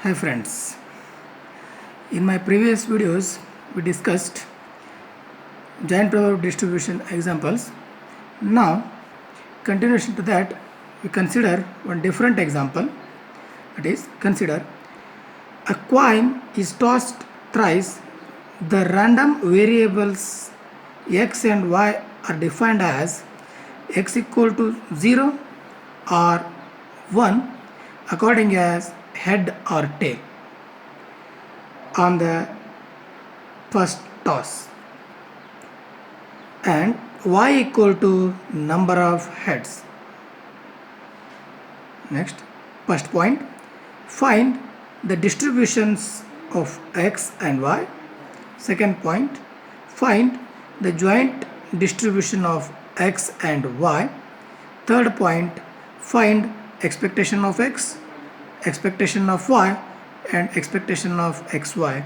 Hi friends, in my previous videos we discussed giant probability distribution examples. Now, continuation to that, we consider one different example. That is, consider a coin is tossed thrice. The random variables x and y are defined as x equal to 0 or 1 according as head or tail on the first toss, and y equal to number of heads. Next, first point, find the distributions of x and y. Second point, find the joint distribution of x and y. Third point, find expectation of x, expectation of y, and expectation of xy,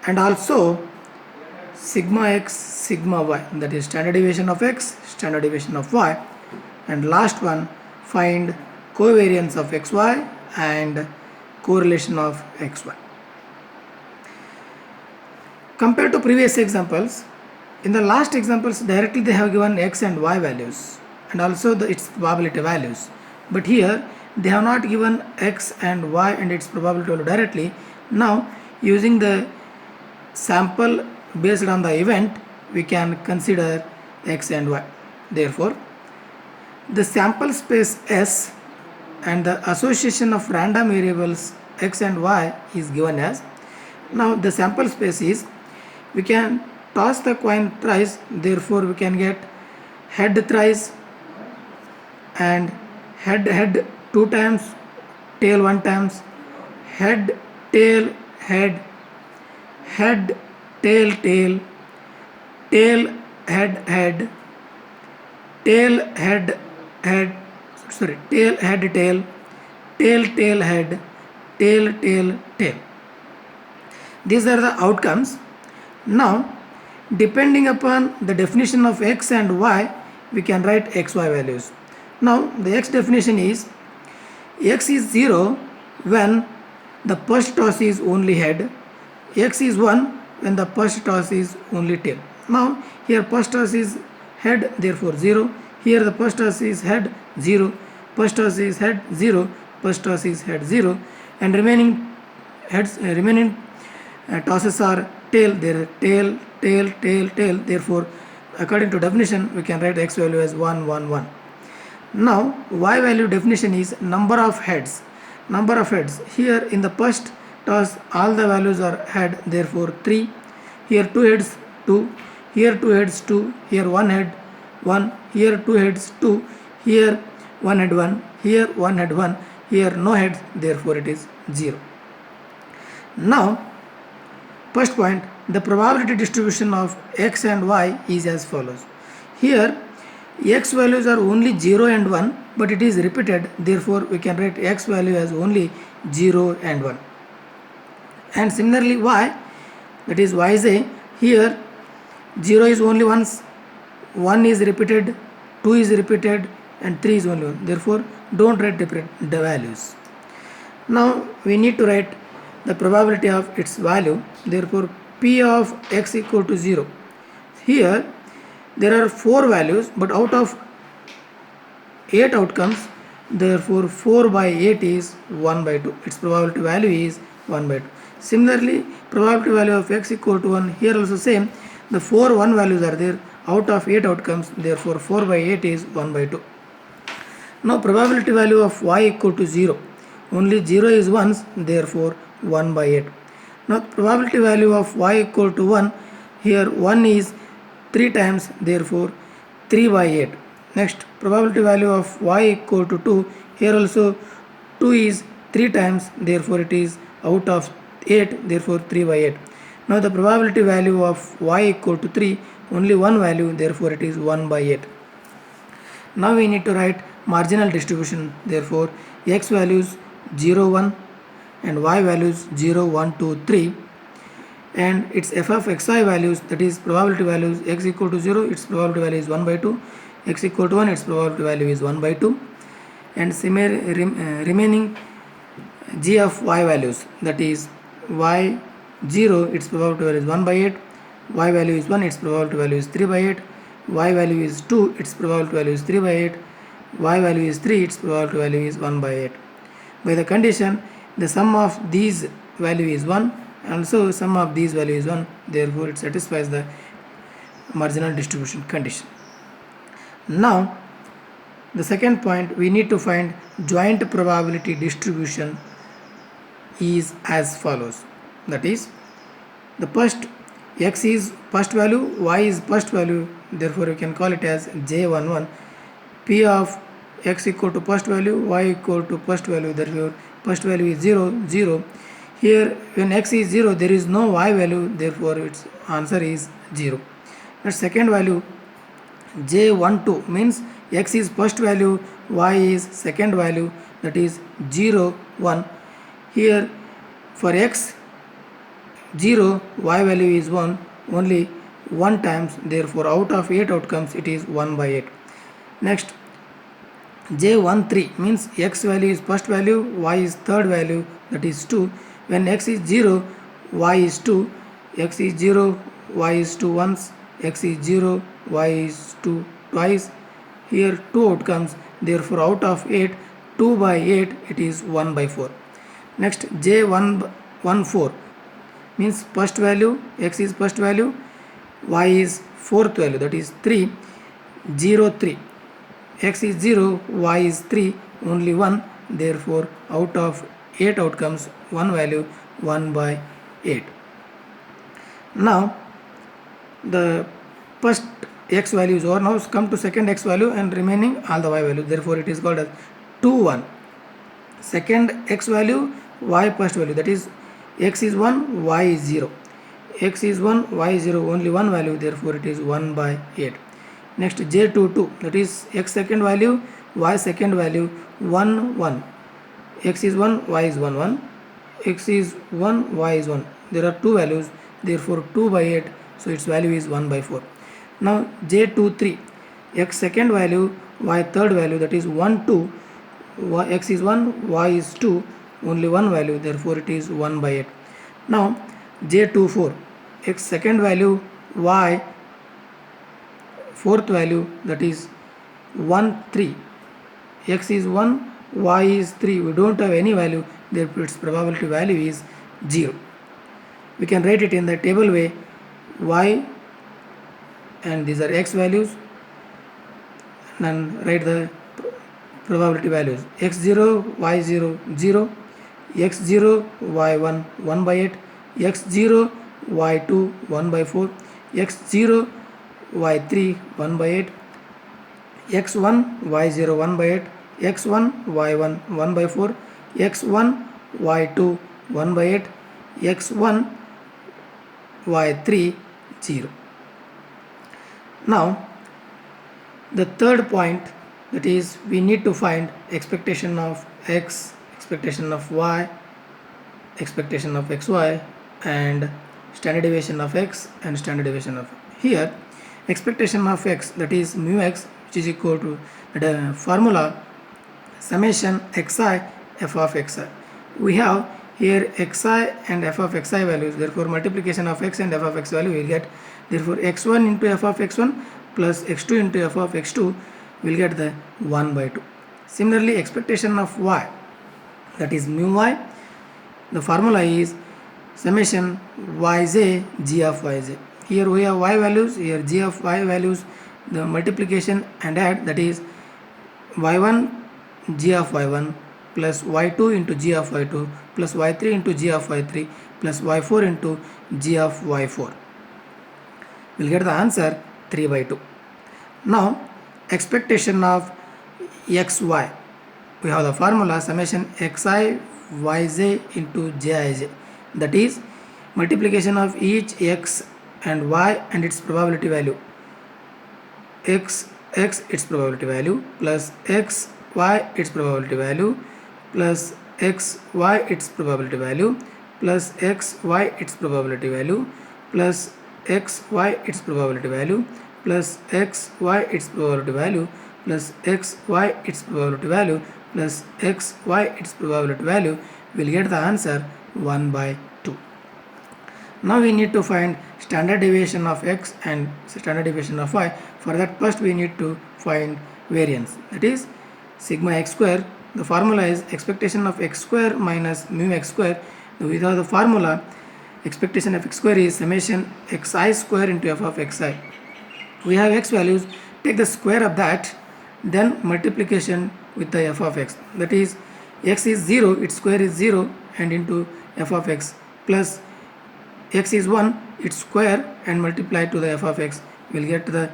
and also sigma x, sigma y, that is standard deviation of x, standard deviation of y, and last one, find covariance of xy and correlation of xy. Compared to previous examples, in the last examples directly they have given x and y values and also its probability values, but here they have not given x and y and its probability value directly. Now, using the sample based on the event, we can consider x and y. Therefore, the sample space S and the association of random variables x and y is given as. Now the sample space is, we can toss the coin thrice, therefore we can get head thrice and head 2 times, tail 1 times, head tail head, head tail tail, tail head head, tail head head, tail head tail, tail tail head, tail tail tail. These are the outcomes. Now, depending upon the definition of x and y, we can write xy values. Now, the x definition is, x is 0 when the first toss is only head, x is 1 when the first toss is only tail. Now, here first toss is head, therefore 0. Here the first toss is head, 0. First toss is head, 0. First toss is head, 0. And remaining heads, tosses are tail. There tail, tail, tail, tail. Therefore, according to definition, we can write x value as 1, 1, 1. Now, y value definition is number of heads. Number of heads. Here in the first toss, all the values are head, therefore 3. Here 2 heads, 2. Here 2 heads, 2. Here 1 head, 1. Here 2 heads, 2. Here 1 head, 1. Here 1 head, 1. Here no heads, therefore it is 0. Now, first point, the probability distribution of x and y is as follows. Here x values are only 0 and 1, but it is repeated, therefore we can write x value as only 0 and 1. And similarly y, that is yj, here 0 is only once, 1 is repeated, 2 is repeated, and 3 is only 1. Therefore, don't write the values. Now we need to write the probability of its value. Therefore, p of x equal to 0. Here there are 4 values, but out of 8 outcomes, therefore 4 by 8 is 1 by 2. Its probability value is 1 by 2. Similarly, probability value of x equal to 1, here also same. The 4 1 values are there out of 8 outcomes, therefore 4 by 8 is 1 by 2. Now probability value of y equal to 0. Only 0 is once, therefore 1 by 8. Now probability value of y equal to 1, here 1 is 3 times, therefore 3 by 8. Next, probability value of y equal to 2, here also 2 is 3 times, therefore it is out of 8, therefore 3 by 8. Now the probability value of y equal to 3, only one value, therefore it is 1 by 8. Now we need to write marginal distribution, therefore x values 0, 1 and y values 0, 1, 2, 3, and its f of xi values, that is probability values, x equal to 0, its probability value is 1 by 2, x equal to 1, its probability value is 1 by 2, and remaining g of y values, that is y 0 its probability value is 1 by 8, y value is 1 its probability value is 3 by 8, y value is 2 its probability value is 3 by 8, y value is 3 its probability value is 1 by 8. By the condition the sum of these value is 1 and also sum of these value is 1, therefore it satisfies the marginal distribution condition. Now the second point, we need to find joint probability distribution is as follows, that is the first x is first value, y is first value, therefore you can call it as J11. P of x equal to first value, y equal to first value, therefore first value is 0, 0. Here when x is 0 there is no y value, therefore its answer is 0. The second value J12 means x is first value, y is second value, that is 0, 1. Here for x 0, y value is 1, only 1 times, therefore out of 8 outcomes it is 1 by 8. Next J13 means x value is first value, y is third value, that is 2. When x is 0, y is 2, x is 0, y is 2 once, x is 0, y is 2 twice. Here 2 outcomes, therefore out of 8, 2 by 8 it is 1 by 4. Next J14 means first value, x is first value, y is fourth value, that is 3, 0, 3. X is 0, y is 3, only 1, therefore out of 8 outcomes, 1 value, 1 by 8. Now the first x value is over. Now come to second x value and remaining all the y value, therefore it is called as 2, 1. Second x value, y first value, that is x is 1, y is 0. X is 1, y is 0, only 1 value, therefore it is 1 by 8. Next J22, that is x second value, y second value, 1, 1. X is 1, y is 1, 1. X is 1, y is 1. There are 2 values, therefore 2 by 8, so its value is 1 by 4. Now J23, x second value, y third value, that is 1, 2. X is 1, y is 2, only 1 value, therefore it is 1 by 8. Now J24, x second value, y fourth value, that is 1, 3. X is 1, y is 3, we don't have any value, therefore its probability value is 0. We can write it in the table way, y and these are x values, and write the probability values. X0, y0, 0, x0, y1, 1 by 8, x0, y2, 1 by 4, x0, y3, 1 by 8, x1, y0, 1 by 8, x1, y1, 1 by 4, x1, y2, 1 by 8, x1, y3, 0. Now the third point, that is we need to find expectation of x, expectation of y, expectation of xy, and standard deviation of x and standard deviation of here expectation of x, that is mu x, which is equal to the formula summation xi f of xi. We have here xi and f of xi values, therefore multiplication of x and f of x value will get, therefore x1 into f of x1 plus x2 into f of x2 will get the 1 by 2. Similarly expectation of y, that is mu y, the formula is summation yj g of yj. Here we have y values, here g of y values, the multiplication and add, that is y1 g of y1 plus y2 into g of y2 plus y3 into g of y3 plus y4 into g of y4. We'll get the answer 3 by 2. Now expectation of xy, we have the formula summation xi yj into jij, that is multiplication of each x and y and its probability value, x its probability value plus x y its probability value plus x y its probability value plus x y its probability value plus x y its probability value plus x y its probability value plus x y its probability value plus x y its probability value we'll get the answer 1 by 2. Now we need to find standard deviation of x and standard deviation of y. For that, first we need to find variance, that is sigma x square. The formula is expectation of x square minus mu x square. Without the formula, expectation of x square is summation xi square into f of xi. We have x values, take the square of that, then multiplication with the f of x, that is x is 0, its square is 0, and into f of x, plus x is 1, its square, and multiply to the f of x, will get the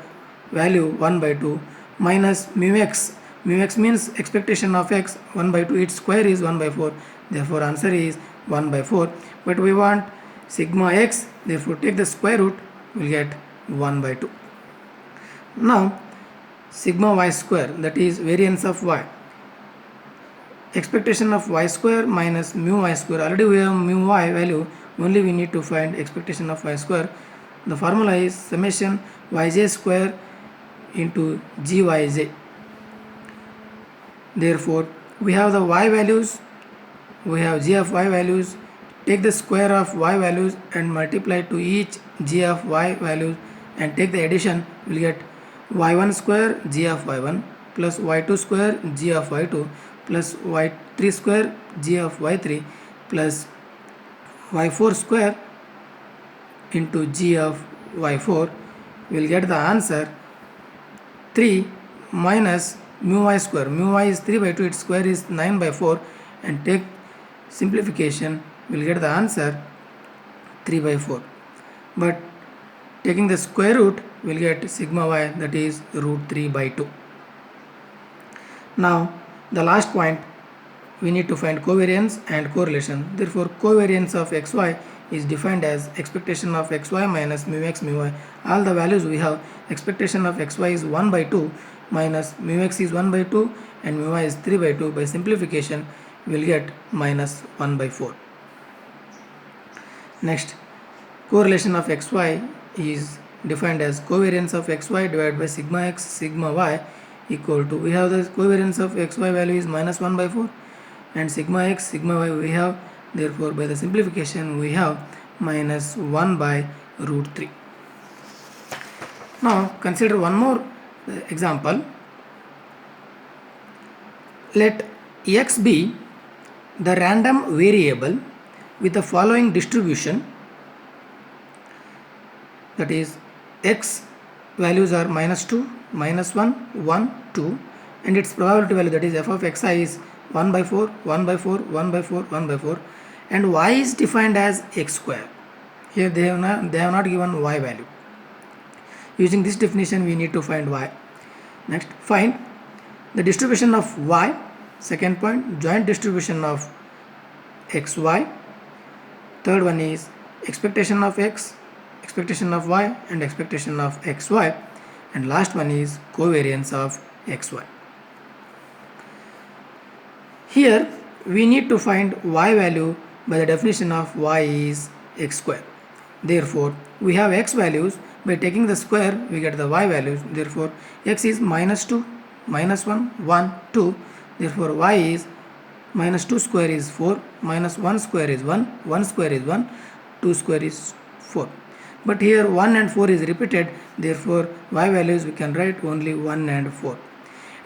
value 1 by 2 minus mu x. Mu x means expectation of x, 1 by 2, its square is 1 by 4, therefore answer is 1 by 4. But we want sigma x, therefore take the square root, will get 1 by 2. Now sigma y square, that is variance of y. Expectation of y square minus mu y square. Already we have mu y value, only we need to find expectation of y square. The formula is summation yj square into gyj. Therefore we have the y values, we have g of y values, take the square of y values and multiply to each g of y values and take the addition, will get y1 square g of y1 plus y2 square g of y2 plus y3 square g of y3 plus y4 square into g of y4. Will get the answer 3 minus mu y square. Mu y is 3 by 2, its square is 9 by 4, and take simplification, will get the answer 3 by 4. But taking the square root, will get sigma y, that is root 3 by 2. Now the last point, we need to find covariance and correlation. Therefore covariance of xy is defined as expectation of xy minus mu x mu y. All the values we have, expectation of xy is 1 by 2 minus mu x is 1 by 2 and mu y is 3 by 2. By simplification, we will get minus 1 by 4. Next, correlation of xy is defined as covariance of xy divided by sigma x sigma y equal to, we have the covariance of xy value is minus 1 by 4 and sigma x sigma y we have, therefore by the simplification we have minus 1 by root 3. Now consider one more example. Let x be the random variable with the following distribution, that is x values are minus 2, minus 1, 1, 2, and its probability value, that is f of xi, is 1 by 4, 1 by 4, 1 by 4, 1 by 4, and y is defined as x square. Here they have not given y value. Using this definition we need to find y. Next, find the distribution of y. Second point, joint distribution of xy. Third one is expectation of x, expectation of y, and expectation of xy, and last one is covariance of xy. Here we need to find y value by the definition of y is x square. Therefore we have x values, by taking the square we get the y values. Therefore x is minus 2, minus 1, 1, 2, therefore y is minus 2 square is 4, minus 1 square is 1, 1 square is 1, 2 square is 4. But here 1 and 4 is repeated, therefore y values we can write only 1 and 4.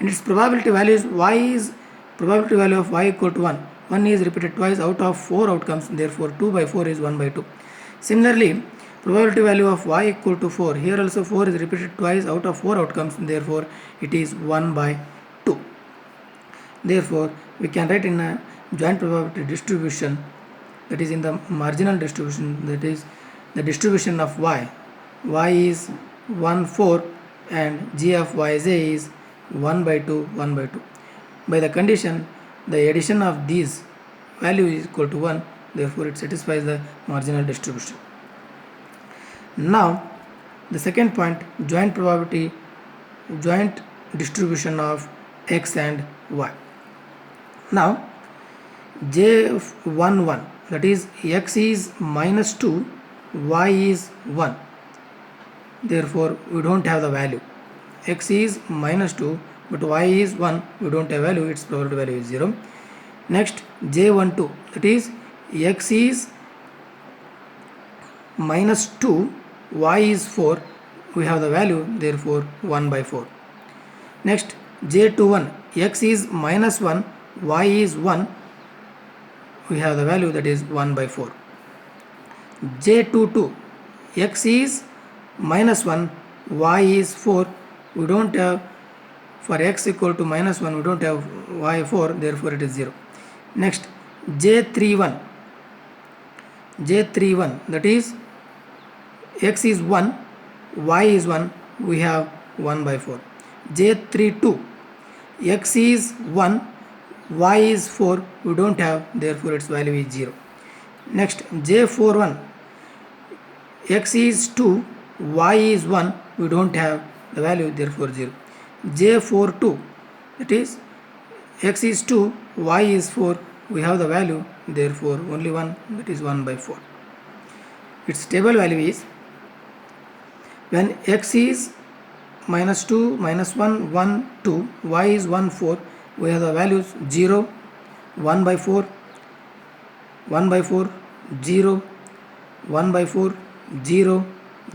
And its probability values, y is probability value of y equal to 1. 1 is repeated twice out of 4 outcomes, therefore 2 by 4 is 1 by 2. Similarly, probability value of y equal to 4. Here also 4 is repeated twice out of 4 outcomes, therefore it is 1 by 2. Therefore we can write in a joint probability distribution, that is in the marginal distribution, that is the distribution of y. Y is 1, 4 and g of yj is 1 by 2, 1 by 2. By the condition, the addition of these value is equal to 1, therefore it satisfies the marginal distribution. Now the second point, joint probability, joint distribution of x and y. Now j of 1, 1, that is x is minus 2, y is 1, therefore we don't have the value. X is minus 2 but y is 1, we don't have value, its probability value is 0. Next J12, that is x is minus 2, y is 4, we have the value therefore 1 by 4. Next J21, x is minus 1, y is 1, we have the value that is 1 by 4. J22, x is minus 1, y is 4, we don't have, for x equal to minus 1 we don't have y 4, therefore it is 0. Next J31, that is x is 1, y is 1, we have 1 by 4. J32, x is 1, y is 4, we don't have, therefore its value is 0. Next J41, x is 2, y is 1, we don't have the value, therefore 0. J42, that is x is 2, y is 4, we have the value, therefore only 1, that is 1 by 4. Its table value is, when x is minus 2, minus 1, 1, 2, y is 1, 4, we have the values 0, 1 by 4, 1 by 4, 0, 1 by 4, 0,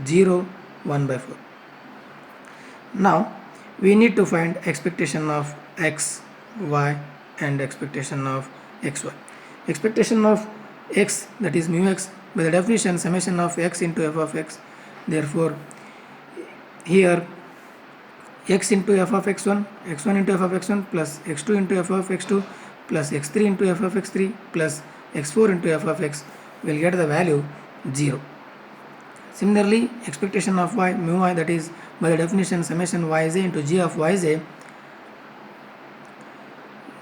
0, 1 by 4. Now we need to find expectation of x, y and expectation of xy. Expectation of x, that is mu x, by the definition summation of x into f of x, therefore here x into f of x1, x1 into f of x1 plus x2 into f of x2 plus x3 into f of x3 plus x4 into f of x will get the value 0. Similarly, expectation of y, mu y, that is by the definition summation yj into g of yj,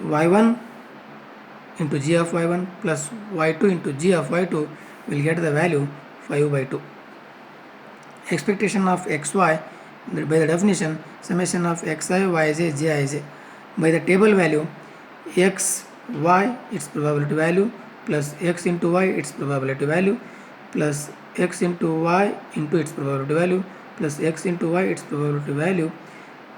y1 into g of y1 plus y2 into g of y2 will get the value 5 by 2. Expectation of xy, by the definition summation of xi, yj, jij, by the table value x, y, its probability value, plus x into y, its probability value, plus x into y into its probability value, plus x into y, its probability value,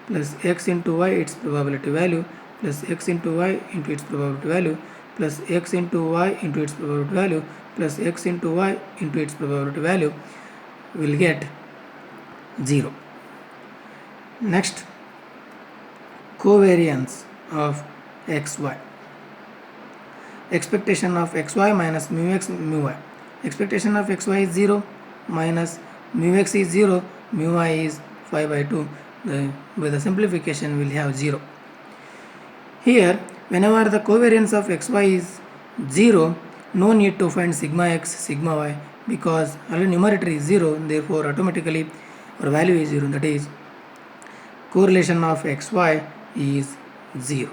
plus x into y, its probability value, plus x into y into its probability value, plus x into y into its probability value, plus x into y into its probability value will get 0. Next, covariance of xy. Expectation of xy minus mu x, mu y. Expectation of xy is 0 minus mu x is 0, mu y is 5 by 2. By the simplification we will have 0. Here, whenever the covariance of xy is 0, no need to find sigma x, sigma y, because already numerator is 0, therefore automatically our value is 0, that is correlation of xy is 0.